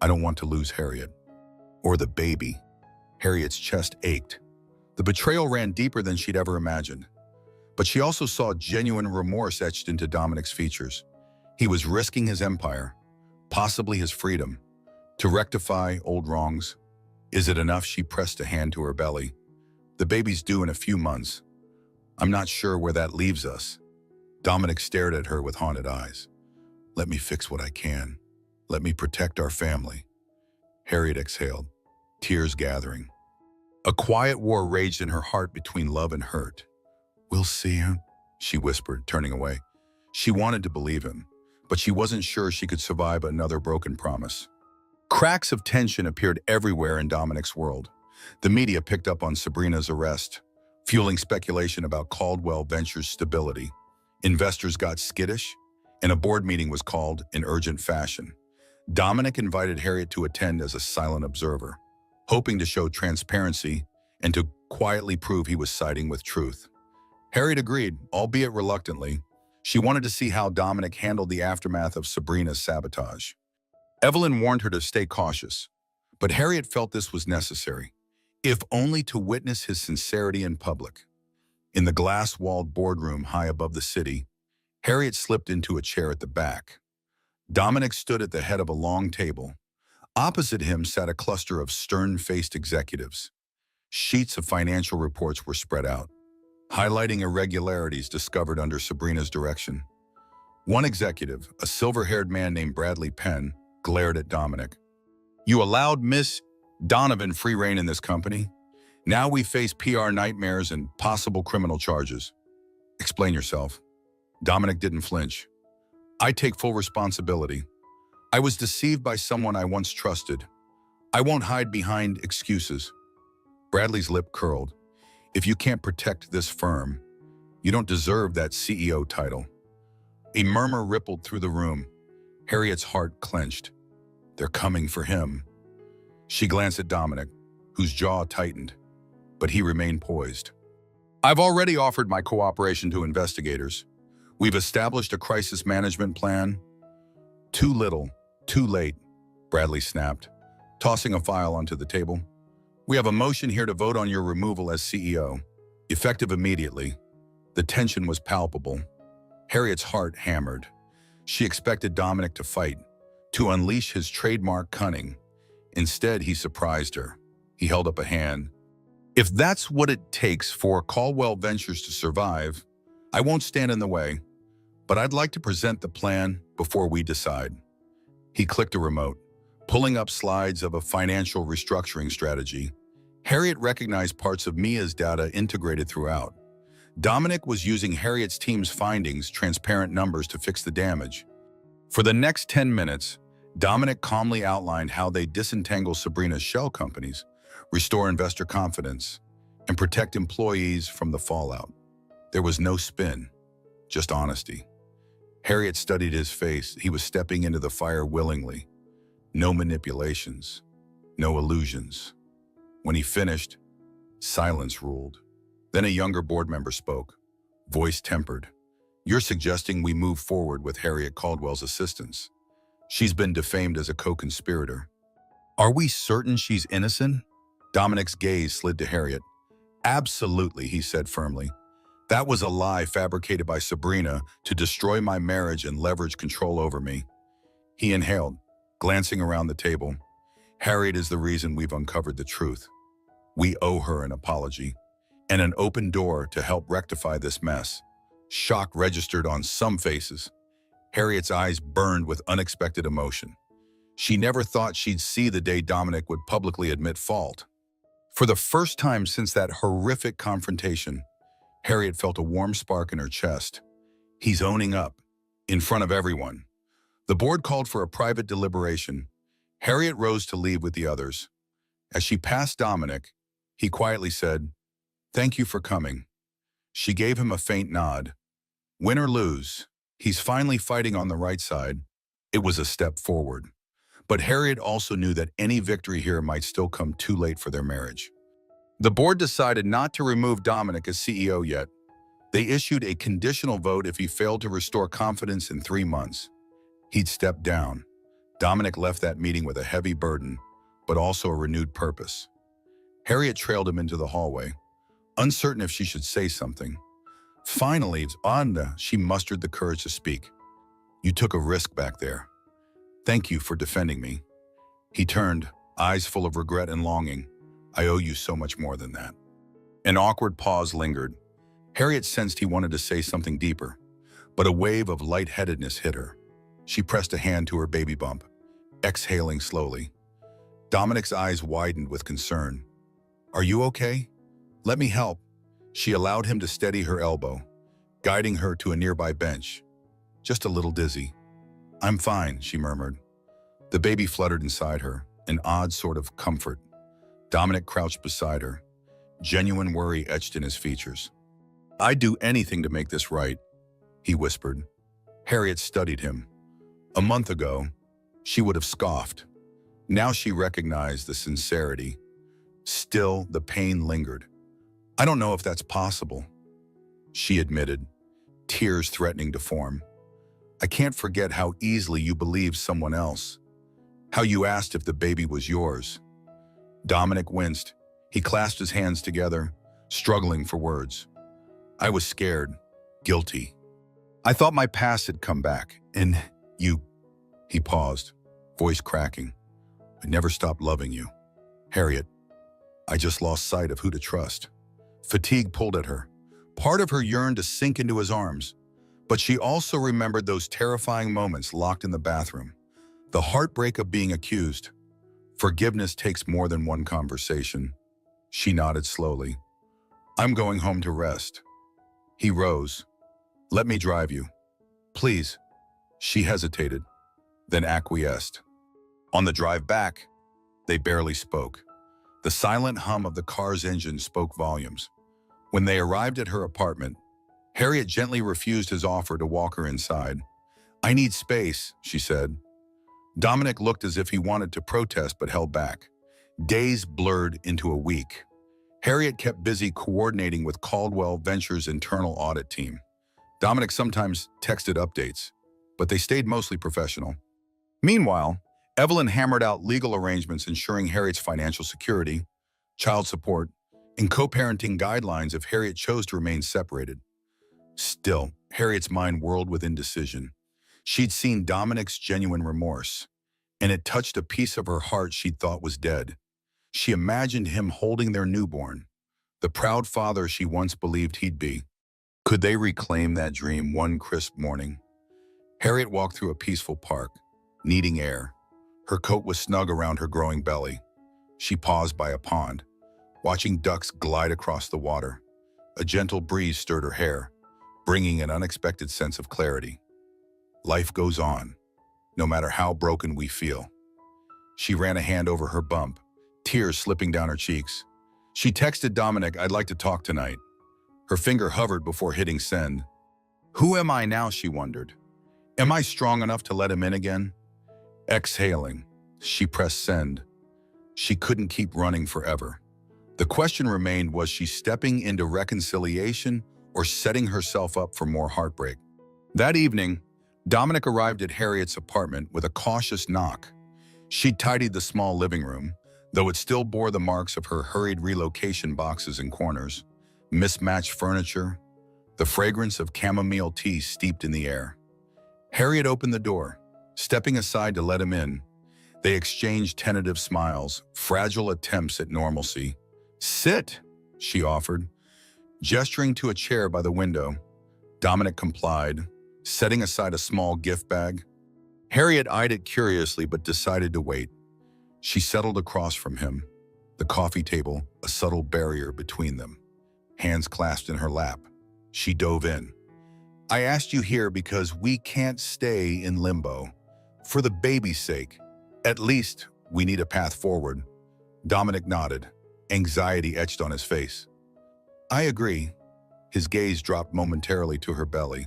don't want to lose Harriet. Or the baby. Harriet's chest ached. The betrayal ran deeper than she'd ever imagined. But she also saw genuine remorse etched into Dominic's features. He was risking his empire, possibly his freedom, to rectify old wrongs. Is it enough? She pressed a hand to her belly. The baby's due in a few months. I'm not sure where that leaves us. Dominic stared at her with haunted eyes. Let me fix what I can. Let me protect our family. Harriet exhaled, tears gathering. A quiet war raged in her heart between love and hurt. We'll see him, she whispered, turning away. She wanted to believe him, but she wasn't sure she could survive another broken promise. Cracks of tension appeared everywhere in Dominic's world. The media picked up on Sabrina's arrest, fueling speculation about Caldwell Ventures' stability. Investors got skittish, and a board meeting was called in urgent fashion. Dominic invited Harriet to attend as a silent observer, hoping to show transparency and to quietly prove he was siding with truth. Harriet agreed, albeit reluctantly. She wanted to see how Dominic handled the aftermath of Sabrina's sabotage. Evelyn warned her to stay cautious, but Harriet felt this was necessary, if only to witness his sincerity in public. In the glass-walled boardroom high above the city, Harriet slipped into a chair at the back. Dominic stood at the head of a long table. Opposite him sat a cluster of stern-faced executives. Sheets of financial reports were spread out, highlighting irregularities discovered under Sabrina's direction. One executive, a silver-haired man named Bradley Penn, glared at Dominic. "You allowed Miss Donovan free rein in this company? Now we face PR nightmares and possible criminal charges. Explain yourself." Dominic didn't flinch. "I take full responsibility. I was deceived by someone I once trusted. I won't hide behind excuses." Bradley's lip curled. "If you can't protect this firm, you don't deserve that CEO title." A murmur rippled through the room. Harriet's heart clenched. They're coming for him. She glanced at Dominic, whose jaw tightened, but he remained poised. "I've already offered my cooperation to investigators. We've established a crisis management plan." "Too little, too late," Bradley snapped, tossing a file onto the table. "We have a motion here to vote on your removal as CEO, effective immediately." The tension was palpable. Harriet's heart hammered. She expected Dominic to fight, to unleash his trademark cunning. Instead, he surprised her. He held up a hand. "If that's what it takes for Caldwell Ventures to survive, I won't stand in the way, but I'd like to present the plan before we decide." He clicked a remote, pulling up slides of a financial restructuring strategy. Harriet recognized parts of Mia's data integrated throughout. Dominic was using Harriet's team's findings, transparent numbers, to fix the damage. For the next 10 minutes, Dominic calmly outlined how they disentangle Sabrina's shell companies, restore investor confidence, and protect employees from the fallout. There was no spin, just honesty. Harriet studied his face. He was stepping into the fire willingly. No manipulations, no illusions. When he finished, silence ruled. Then a younger board member spoke, voice tempered. "You're suggesting we move forward with Harriet Caldwell's assistance. She's been defamed as a co-conspirator. Are we certain she's innocent?" Dominic's gaze slid to Harriet. "Absolutely," he said firmly. "That was a lie fabricated by Sabrina to destroy my marriage and leverage control over me." He inhaled, glancing around the table. "Harriet is the reason we've uncovered the truth. We owe her an apology and an open door to help rectify this mess." Shock registered on some faces. Harriet's eyes burned with unexpected emotion. She never thought she'd see the day Dominic would publicly admit fault. For the first time since that horrific confrontation, Harriet felt a warm spark in her chest. He's owning up, in front of everyone. The board called for a private deliberation. Harriet rose to leave with the others. As she passed Dominic, he quietly said, "Thank you for coming." She gave him a faint nod. Win or lose, he's finally fighting on the right side. It was a step forward. But Harriet also knew that any victory here might still come too late for their marriage. The board decided not to remove Dominic as CEO yet. They issued a conditional vote if he failed to restore confidence in 3 months. He'd step down. Dominic left that meeting with a heavy burden, but also a renewed purpose. Harriet trailed him into the hallway, uncertain if she should say something. Finally, she mustered the courage to speak. "You took a risk back there. Thank you for defending me." He turned, eyes full of regret and longing. "I owe you so much more than that." An awkward pause lingered. Harriet sensed he wanted to say something deeper, but a wave of lightheadedness hit her. She pressed a hand to her baby bump, exhaling slowly. Dominic's eyes widened with concern. "Are you okay? Let me help." She allowed him to steady her elbow, guiding her to a nearby bench. "Just a little dizzy." "I'm fine," she murmured. The baby fluttered inside her, an odd sort of comfort. Dominic crouched beside her, genuine worry etched in his features. "I'd do anything to make this right," he whispered. Harriet studied him. A month ago, she would have scoffed. Now she recognized the sincerity. Still, the pain lingered. "I don't know if that's possible," she admitted, tears threatening to form. "I can't forget how easily you believed someone else, how you asked if the baby was yours." Dominic winced. He clasped his hands together, struggling for words. "I was scared, guilty. I thought my past had come back, and you—" He paused, voice cracking. "I never stopped loving you. Harriet, I just lost sight of who to trust." Fatigue pulled at her. Part of her yearned to sink into his arms, but she also remembered those terrifying moments locked in the bathroom. The heartbreak of being accused. Forgiveness takes more than one conversation. She nodded slowly. "I'm going home to rest." He rose. "Let me drive you." "Please." She hesitated, then acquiesced. On the drive back, they barely spoke. The silent hum of the car's engine spoke volumes. When they arrived at her apartment, Harriet gently refused his offer to walk her inside. "I need space," she said. Dominic looked as if he wanted to protest but held back. Days blurred into a week. Harriet kept busy coordinating with Caldwell Ventures' internal audit team. Dominic sometimes texted updates, but they stayed mostly professional. Meanwhile, Evelyn hammered out legal arrangements ensuring Harriet's financial security, child support, and co-parenting guidelines if Harriet chose to remain separated. Still, Harriet's mind whirled with indecision. She'd seen Dominic's genuine remorse, and it touched a piece of her heart she'd thought was dead. She imagined him holding their newborn, the proud father she once believed he'd be. Could they reclaim that dream one crisp morning? Harriet walked through a peaceful park, needing air. Her coat was snug around her growing belly. She paused by a pond, watching ducks glide across the water. A gentle breeze stirred her hair, bringing an unexpected sense of clarity. Life goes on, no matter how broken we feel. She ran a hand over her bump, tears slipping down her cheeks. She texted Dominic, "I'd like to talk tonight." Her finger hovered before hitting send. Who am I now, she wondered. Am I strong enough to let him in again? Exhaling, she pressed send. She couldn't keep running forever. The question remained, was she stepping into reconciliation or setting herself up for more heartbreak? That evening, Dominic arrived at Harriet's apartment with a cautious knock. She'd tidied the small living room, though it still bore the marks of her hurried relocation boxes and corners, mismatched furniture, the fragrance of chamomile tea steeped in the air. Harriet opened the door, stepping aside to let him in. They exchanged tentative smiles, fragile attempts at normalcy. "Sit," she offered, gesturing to a chair by the window. Dominic complied, setting aside a small gift bag. Harriet eyed it curiously but decided to wait. She settled across from him, the coffee table a subtle barrier between them. Hands clasped in her lap, she dove in. "I asked you here because we can't stay in limbo. For the baby's sake. At least, we need a path forward." Dominic nodded, anxiety etched on his face. "I agree." His gaze dropped momentarily to her belly.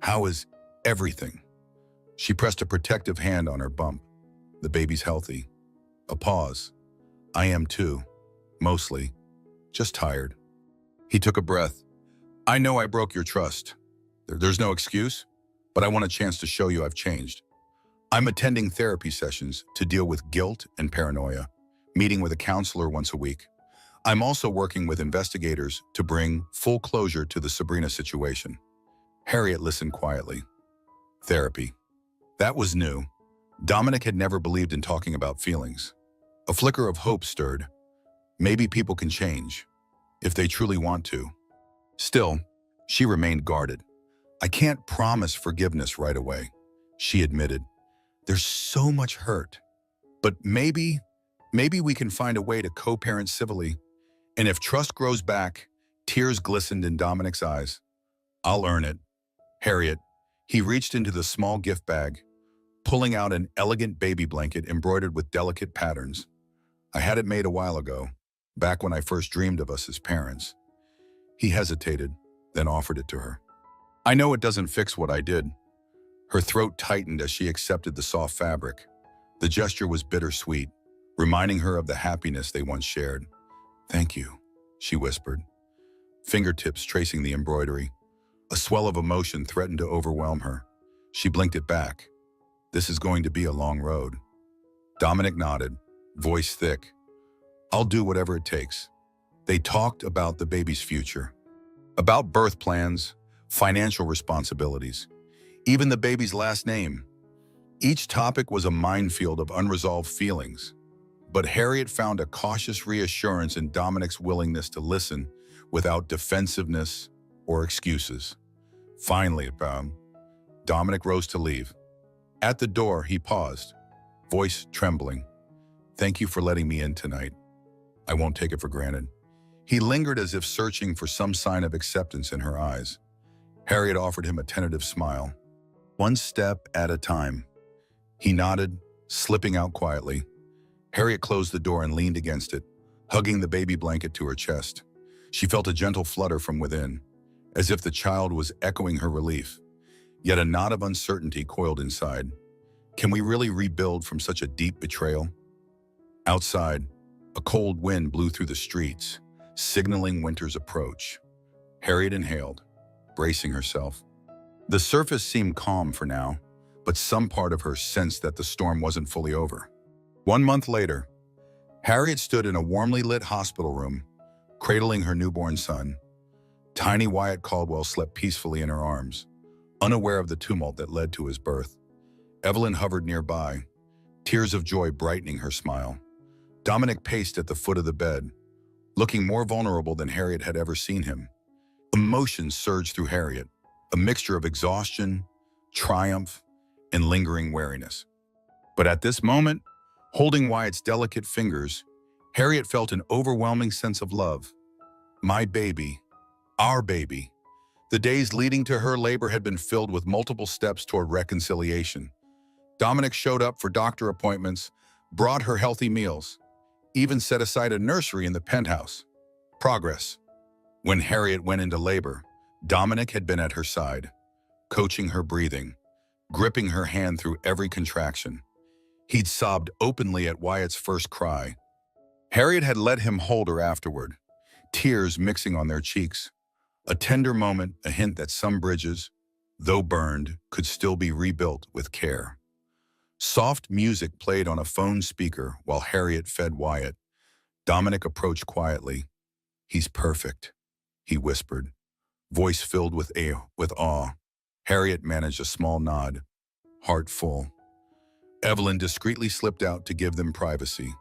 "How is everything?" She pressed a protective hand on her bump. "The baby's healthy." A pause. "I am too. Mostly. Just tired." He took a breath. "I know I broke your trust. There's no excuse, but I want a chance to show you I've changed. I'm attending therapy sessions to deal with guilt and paranoia, meeting with a counselor once a week. I'm also working with investigators to bring full closure to the Sabrina situation." Harriet listened quietly. Therapy. That was new. Dominic had never believed in talking about feelings. A flicker of hope stirred. Maybe people can change, if they truly want to. Still, she remained guarded. "I can't promise forgiveness right away," she admitted. "There's so much hurt. But maybe we can find a way to co-parent civilly. And if trust grows back," tears glistened in Dominic's eyes, "I'll earn it." Harriet, he reached into the small gift bag, pulling out an elegant baby blanket embroidered with delicate patterns. "I had it made a while ago. back when I first dreamed of us as parents." He hesitated, then offered it to her. "I know it doesn't fix what I did." Her throat tightened as she accepted the soft fabric. The gesture was bittersweet, reminding her of the happiness they once shared. "Thank you," she whispered, fingertips tracing the embroidery. A swell of emotion threatened to overwhelm her. She blinked it back. "This is going to be a long road." Dominic nodded, voice thick. "I'll do whatever it takes." They talked about the baby's future, about birth plans, financial responsibilities, even the baby's last name. Each topic was a minefield of unresolved feelings, but Harriet found a cautious reassurance in Dominic's willingness to listen without defensiveness or excuses. Finally, Dominic rose to leave. At the door, he paused, voice trembling. "Thank you for letting me in tonight. I won't take it for granted." He lingered as if searching for some sign of acceptance in her eyes. Harriet offered him a tentative smile. "One step at a time." He nodded, slipping out quietly. Harriet closed the door and leaned against it, hugging the baby blanket to her chest. She felt a gentle flutter from within, as if the child was echoing her relief. Yet a knot of uncertainty coiled inside. Can we really rebuild from such a deep betrayal? Outside, a cold wind blew through the streets, signaling winter's approach. Harriet inhaled, bracing herself. The surface seemed calm for now, but some part of her sensed that the storm wasn't fully over. 1 month later, Harriet stood in a warmly lit hospital room, cradling her newborn son. Tiny Wyatt Caldwell slept peacefully in her arms, unaware of the tumult that led to his birth. Evelyn hovered nearby, tears of joy brightening her smile. Dominic paced at the foot of the bed, looking more vulnerable than Harriet had ever seen him. Emotions surged through Harriet, a mixture of exhaustion, triumph, and lingering weariness. But at this moment, holding Wyatt's delicate fingers, Harriet felt an overwhelming sense of love. My baby, our baby. The days leading to her labor had been filled with multiple steps toward reconciliation. Dominic showed up for doctor appointments, brought her healthy meals, even set aside a nursery in the penthouse. Progress. When Harriet went into labor, Dominic had been at her side, coaching her breathing, gripping her hand through every contraction. He'd sobbed openly at Wyatt's first cry. Harriet had let him hold her afterward, tears mixing on their cheeks. A tender moment, a hint that some bridges, though burned, could still be rebuilt with care. Soft music played on a phone speaker while Harriet fed Wyatt. Dominic approached quietly. "He's perfect," he whispered, voice filled with awe. Harriet managed a small nod, heart full. Evelyn discreetly slipped out to give them privacy.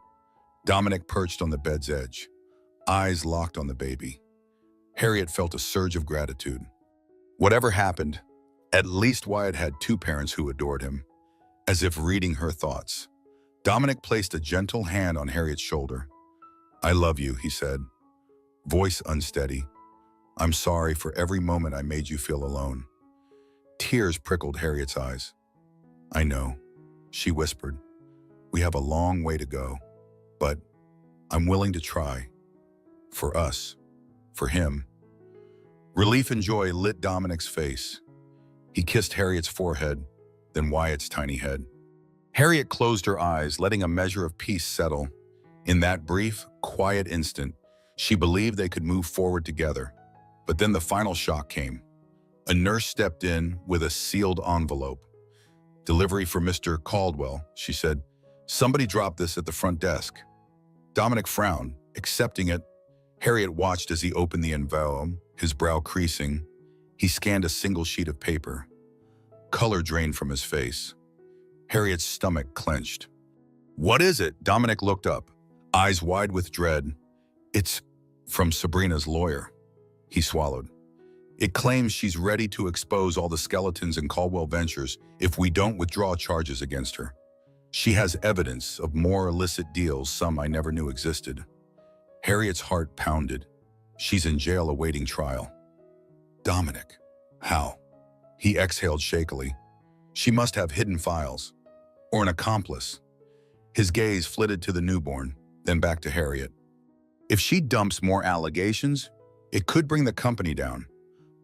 Dominic perched on the bed's edge, eyes locked on the baby. Harriet felt a surge of gratitude. Whatever happened, at least Wyatt had 2 parents who adored him. As if reading her thoughts, Dominic placed a gentle hand on Harriet's shoulder. "I love you," he said, voice unsteady. "I'm sorry for every moment I made you feel alone." Tears prickled Harriet's eyes. "I know," she whispered. "We have a long way to go, but I'm willing to try. For us, for him." Relief and joy lit Dominic's face. He kissed Harriet's forehead, then Wyatt's tiny head. Harriet closed her eyes, letting a measure of peace settle. In that brief, quiet instant, she believed they could move forward together. But then the final shock came. A nurse stepped in with a sealed envelope. "Delivery for Mr. Caldwell," she said. "Somebody dropped this at the front desk." Dominic frowned, accepting it. Harriet watched as he opened the envelope, his brow creasing. He scanned a single sheet of paper. Color drained from his face. Harriet's stomach clenched. "What is it?" Dominic looked up, eyes wide with dread. "It's from Sabrina's lawyer." He swallowed. "It claims she's ready to expose all the skeletons in Caldwell Ventures if we don't withdraw charges against her. She has evidence of more illicit deals, some I never knew existed." Harriet's heart pounded. "She's in jail awaiting trial." "Dominic, how?" He exhaled shakily. "She must have hidden files, or an accomplice." His gaze flitted to the newborn, then back to Harriet. If she dumps more allegations, it could bring the company down,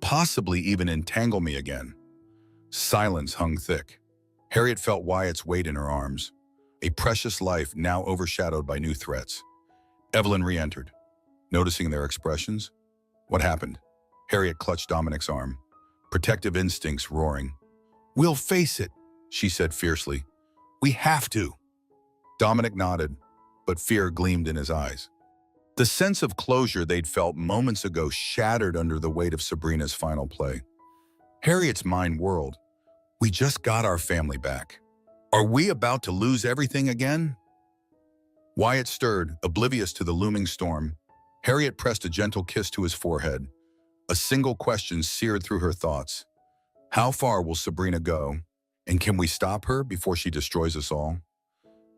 possibly even entangle me again. Silence hung thick. Harriet felt Wyatt's weight in her arms, a precious life now overshadowed by new threats. Evelyn re-entered, noticing their expressions. What happened? Harriet clutched Dominic's arm, protective instincts roaring. "We'll face it," she said fiercely. "We have to." Dominic nodded, but fear gleamed in his eyes. The sense of closure they'd felt moments ago shattered under the weight of Sabrina's final play. Harriet's mind whirled. We just got our family back. Are we about to lose everything again? Wyatt stirred, oblivious to the looming storm. Harriet pressed a gentle kiss to his forehead. A single question seared through her thoughts. How far will Sabrina go? And can we stop her before she destroys us all?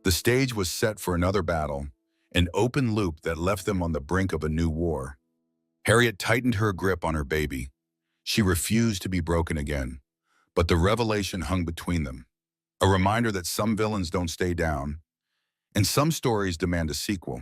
The stage was set for another battle, an open loop that left them on the brink of a new war. Harriet tightened her grip on her baby. She refused to be broken again, but the revelation hung between them. A reminder that some villains don't stay down, and some stories demand a sequel.